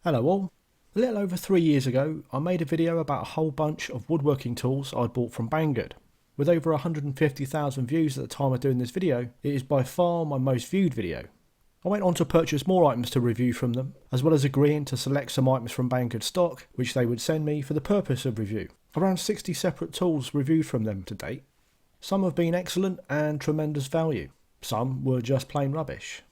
Hello all. A little over 3 years ago, I made a video about a whole bunch of woodworking tools I'd bought from Banggood. With over 150,000 views at the time of doing this video, it is by far my most viewed video. I went on to purchase more items to review from them, as well as agreeing to select some items from Banggood stock, which they would send me for the purpose of review. Around 60 separate tools reviewed from them to date. Some have been excellent and tremendous value. Some were just plain rubbish.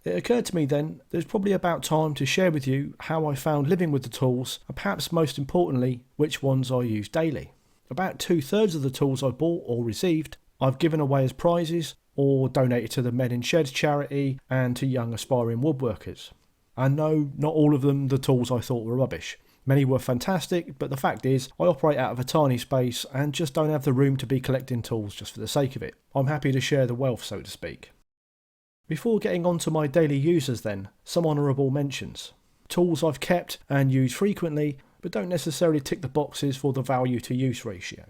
It occurred to me then that it's probably about time to share with you how I found living with the tools, and perhaps most importantly, which ones I use daily. About 2/3 of the tools I bought or received, I've given away as prizes or donated to the Men in Sheds charity and to young aspiring woodworkers. And no, not all of them the tools I thought were rubbish. Many were fantastic, but the fact is, I operate out of a tiny space and just don't have the room to be collecting tools just for the sake of it. I'm happy to share the wealth, so to speak. Before getting on to my daily users then, some honourable mentions. Tools I've kept and used frequently, but don't necessarily tick the boxes for the value to use ratio.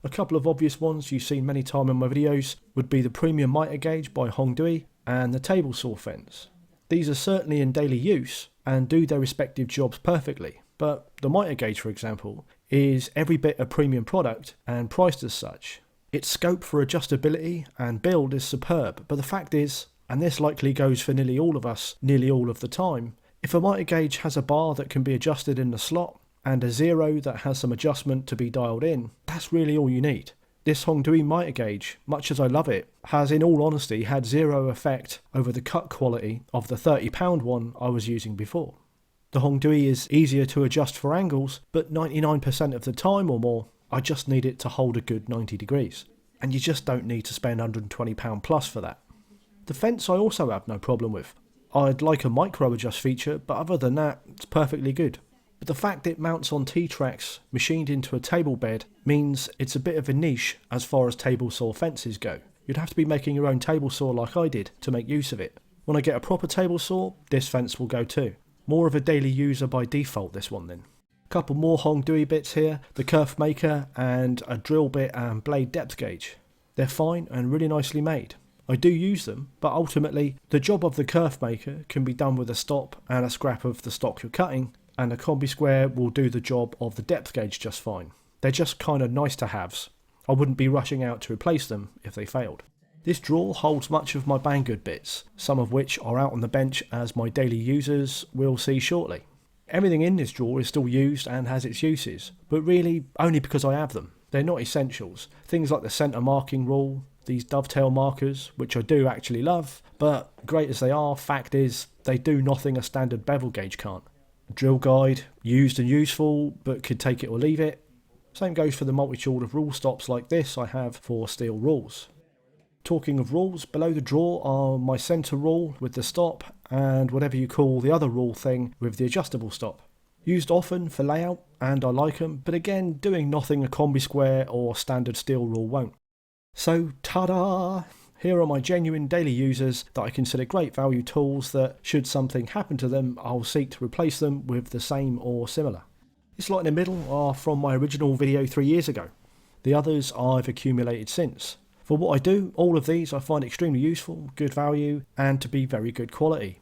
A couple of obvious ones you've seen many times in my videos would be the premium miter gauge by Honourable and the table saw fence. These are certainly in daily use and do their respective jobs perfectly, but the miter gauge, for example, is every bit a premium product and priced as such. Its scope for adjustability and build is superb, but the fact is, and this likely goes for nearly all of us nearly all of the time, if a miter gauge has a bar that can be adjusted in the slot and a zero that has some adjustment to be dialed in, that's really all you need. This Honourable miter gauge, much as I love it, has in all honesty had zero effect over the cut quality of the £30 one I was using before. The Honourable is easier to adjust for angles, but 99% of the time or more, I just need it to hold a good 90 degrees. And you just don't need to spend £120 plus for that. The fence I also have no problem with. I'd like a micro adjust feature, but other than that, it's perfectly good. But the fact it mounts on T-tracks machined into a table bed means it's a bit of a niche as far as table saw fences go. You'd have to be making your own table saw like I did to make use of it. When I get a proper table saw, this fence will go too. More of a daily user by default, this one then. Couple more Honourable bits here, the kerf maker and a drill bit and blade depth gauge. They're fine and really nicely made. I do use them, but ultimately the job of the kerf maker can be done with a stop and a scrap of the stock you're cutting, and a combi square will do the job of the depth gauge just fine. They're just kind of nice to haves. I wouldn't be rushing out to replace them if they failed. This drawer holds much of my Banggood bits, some of which are out on the bench as my daily users will see shortly. Everything in this drawer is still used and has its uses, but really only because I have them. They're not essentials. Things like the centre marking rule, these dovetail markers, which I do actually love, but great as they are, fact is they do nothing a standard bevel gauge can't. Drill guide, used and useful, but could take it or leave it. Same goes for the multi-tool of rule stops like this I have for steel rules. Talking of rules, below the drawer are my centre rule with the stop and whatever you call the other rule thing with the adjustable stop. Used often for layout and I like them, but again doing nothing a combi square or standard steel rule won't. So ta-da! Here are my genuine daily users that I consider great value tools that, should something happen to them, I'll seek to replace them with the same or similar. This lot in the middle are from my original video 3 years ago. The others I've accumulated since. For what I do, all of these I find extremely useful, good value, and to be very good quality.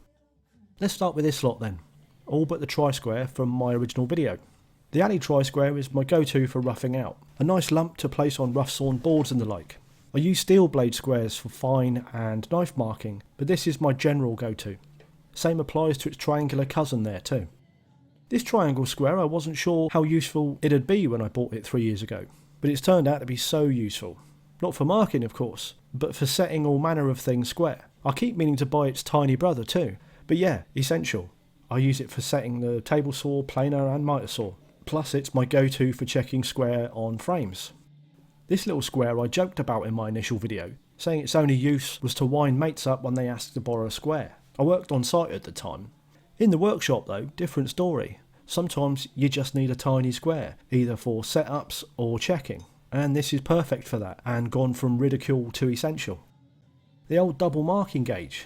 Let's start with this lot then, all but the tri-square from my original video. The alley tri-square is my go-to for roughing out, a nice lump to place on rough sawn boards and the like. I use steel blade squares for fine and knife marking, but this is my general go-to. Same applies to its triangular cousin there too. This triangle square I wasn't sure how useful it'd be when I bought it 3 years ago, but it's turned out to be so useful. Not for marking of course, but for setting all manner of things square. I keep meaning to buy its tiny brother too, but yeah, essential. I use it for setting the table saw, planer and miter saw. Plus it's my go-to for checking square on frames. This little square I joked about in my initial video, saying its only use was to wind mates up when they asked to borrow a square. I worked on site at the time. In the workshop though, different story. Sometimes you just need a tiny square, either for setups or checking. And this is perfect for that, and gone from ridicule to essential. The old double marking gauge.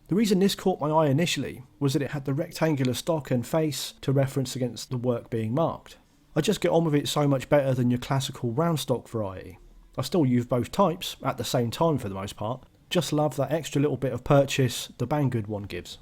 The reason this caught my eye initially was that it had the rectangular stock and face to reference against the work being marked. I just get on with it so much better than your classical round stock variety. I still use both types at the same time for the most part, just love that extra little bit of purchase the Banggood one gives.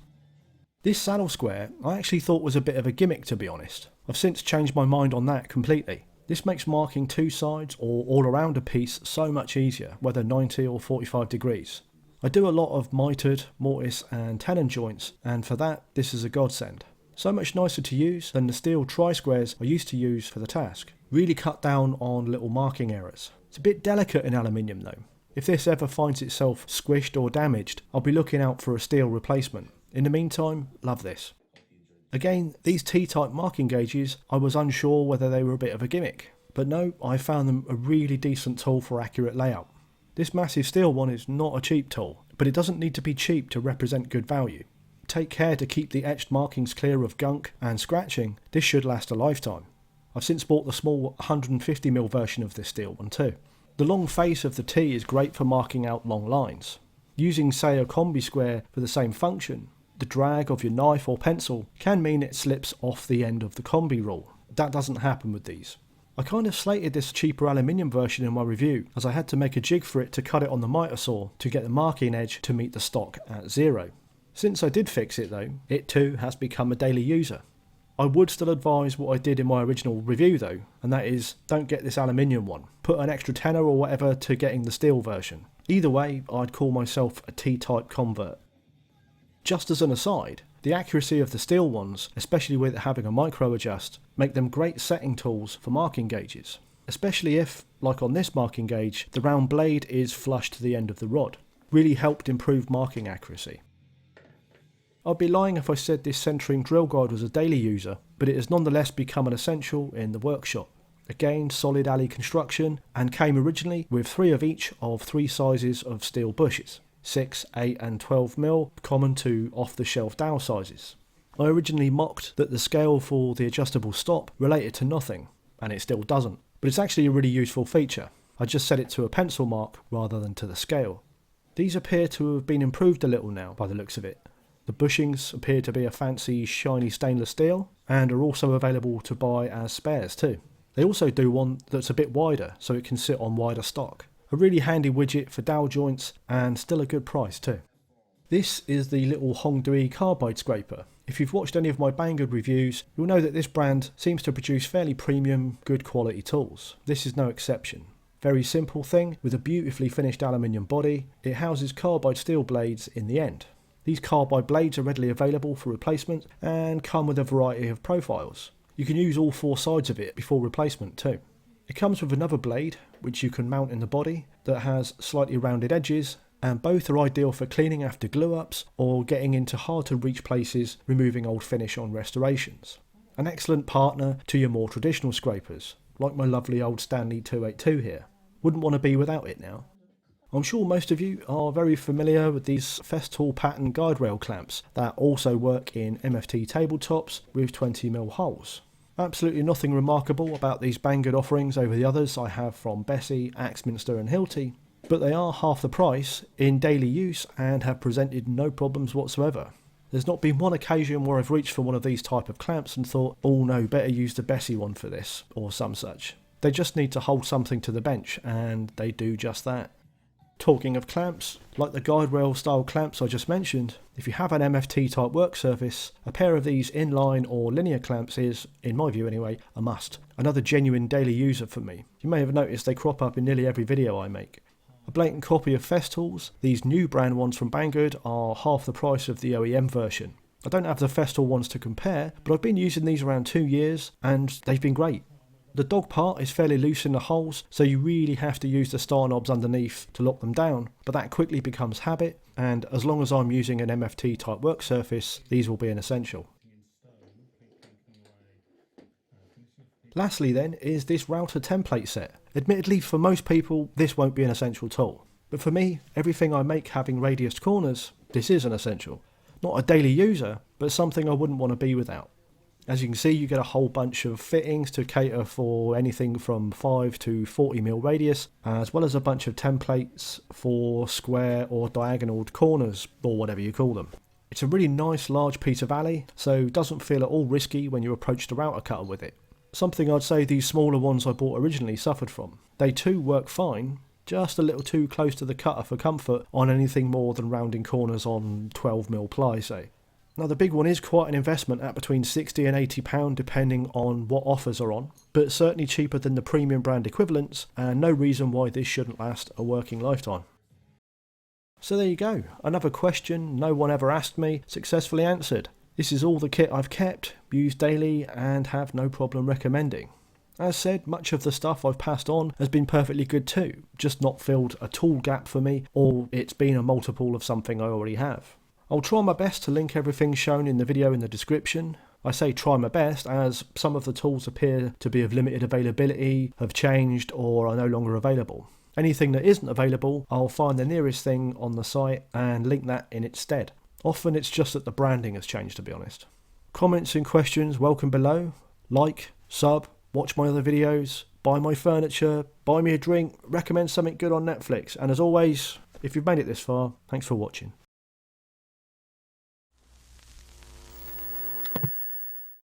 This saddle square I actually thought was a bit of a gimmick, to be honest. I've since changed my mind on that completely. This makes marking two sides or all around a piece so much easier, whether 90 or 45 degrees. I do a lot of mitered, mortise and tenon joints, and for that this is a godsend. So much nicer to use than the steel tri-squares I used to use for the task. Really cut down on little marking errors. It's a bit delicate in aluminium though. If this ever finds itself squished or damaged, I'll be looking out for a steel replacement. In the meantime, love this. Again, these T-type marking gauges, I was unsure whether they were a bit of a gimmick, but no, I found them a really decent tool for accurate layout. This massive steel one is not a cheap tool, but it doesn't need to be cheap to represent good value. Take care to keep the etched markings clear of gunk and scratching. This should last a lifetime. I've since bought the small 150mm version of this steel one too. The long face of the T is great for marking out long lines. Using, say, a combi square for the same function, the drag of your knife or pencil can mean it slips off the end of the combi rule. That doesn't happen with these. I kind of slated this cheaper aluminium version in my review, as I had to make a jig for it to cut it on the miter saw to get the marking edge to meet the stock at 0. Since I did fix it though, it too has become a daily user. I would still advise what I did in my original review though, and that is, don't get this aluminium one. Put an extra tenner or whatever to getting the steel version. Either way, I'd call myself a T-type convert. Just as an aside, the accuracy of the steel ones, especially with having a micro adjust, make them great setting tools for marking gauges. Especially if, like on this marking gauge, the round blade is flush to the end of the rod. Really helped improve marking accuracy. I'd be lying if I said this centering drill guide was a daily user, but it has nonetheless become an essential in the workshop. Again, solid alley construction, and came originally with 3 of each of 3 sizes of steel bushes. 6, 8 and 12mm, common to off-the-shelf dowel sizes. I originally mocked that the scale for the adjustable stop related to nothing, and it still doesn't, but it's actually a really useful feature. I just set it to a pencil mark rather than to the scale. These appear to have been improved a little now by the looks of it. The bushings appear to be a fancy shiny stainless steel, and are also available to buy as spares too. They also do one that's a bit wider, so it can sit on wider stock. A really handy widget for dowel joints, and still a good price too. This is the little Hongdui carbide scraper. If you've watched any of my Banggood reviews, you'll know that this brand seems to produce fairly premium, good quality tools. This is no exception. Very simple thing, with a beautifully finished aluminium body. It houses carbide steel blades in the end. These carbide blades are readily available for replacement, and come with a variety of profiles. You can use all 4 sides of it before replacement too. It comes with another blade, which you can mount in the body, that has slightly rounded edges, and both are ideal for cleaning after glue-ups or getting into hard-to-reach places, removing old finish on restorations. An excellent partner to your more traditional scrapers, like my lovely old Stanley 282 here. Wouldn't want to be without it now. I'm sure most of you are very familiar with these Festool pattern guide rail clamps that also work in MFT tabletops with 20mm holes. Absolutely nothing remarkable about these Banggood offerings over the others I have from Bessie, Axminster and Hilti, but they are half the price in daily use and have presented no problems whatsoever. There's not been one occasion where I've reached for one of these type of clamps and thought, oh no, better use the Bessie one for this, or some such. They just need to hold something to the bench, and they do just that. Talking of clamps, like the guide rail style clamps I just mentioned, if you have an MFT type work surface, a pair of these inline or linear clamps is, in my view anyway, a must. Another genuine daily user for me. You may have noticed they crop up in nearly every video I make. A blatant copy of Festool's, these new brand ones from Banggood are half the price of the OEM version. I don't have the Festool ones to compare, but I've been using these around 2 years and they've been great. The dog part is fairly loose in the holes, so you really have to use the star knobs underneath to lock them down, but that quickly becomes habit, and as long as I'm using an MFT type work surface, these will be an essential. Lastly then is this router template set. Admittedly, for most people this won't be an essential tool, but for me, everything I make having radiused corners, this is an essential. Not a daily user, but something I wouldn't want to be without. As you can see, you get a whole bunch of fittings to cater for anything from 5 to 40mm radius, as well as a bunch of templates for square or diagonal corners, or whatever you call them. It's a really nice large piece of alley, so doesn't feel at all risky when you approach the router cutter with it. Something I'd say these smaller ones I bought originally suffered from. They too work fine, just a little too close to the cutter for comfort on anything more than rounding corners on 12mm ply, say. Now the big one is quite an investment at between £60 and £80 depending on what offers are on, but certainly cheaper than the premium brand equivalents, and no reason why this shouldn't last a working lifetime. So there you go, another question no one ever asked me, successfully answered. This is all the kit I've kept, used daily, and have no problem recommending. As said, much of the stuff I've passed on has been perfectly good too, just not filled a tool gap for me, or it's been a multiple of something I already have. I'll try my best to link everything shown in the video in the description. I say try my best as some of the tools appear to be of limited availability, have changed, or are no longer available. Anything that isn't available, I'll find the nearest thing on the site and link that in its stead. Often it's just that the branding has changed, to be honest. Comments and questions welcome below. Like, sub, watch my other videos, buy my furniture, buy me a drink, recommend something good on Netflix. And as always, if you've made it this far, thanks for watching.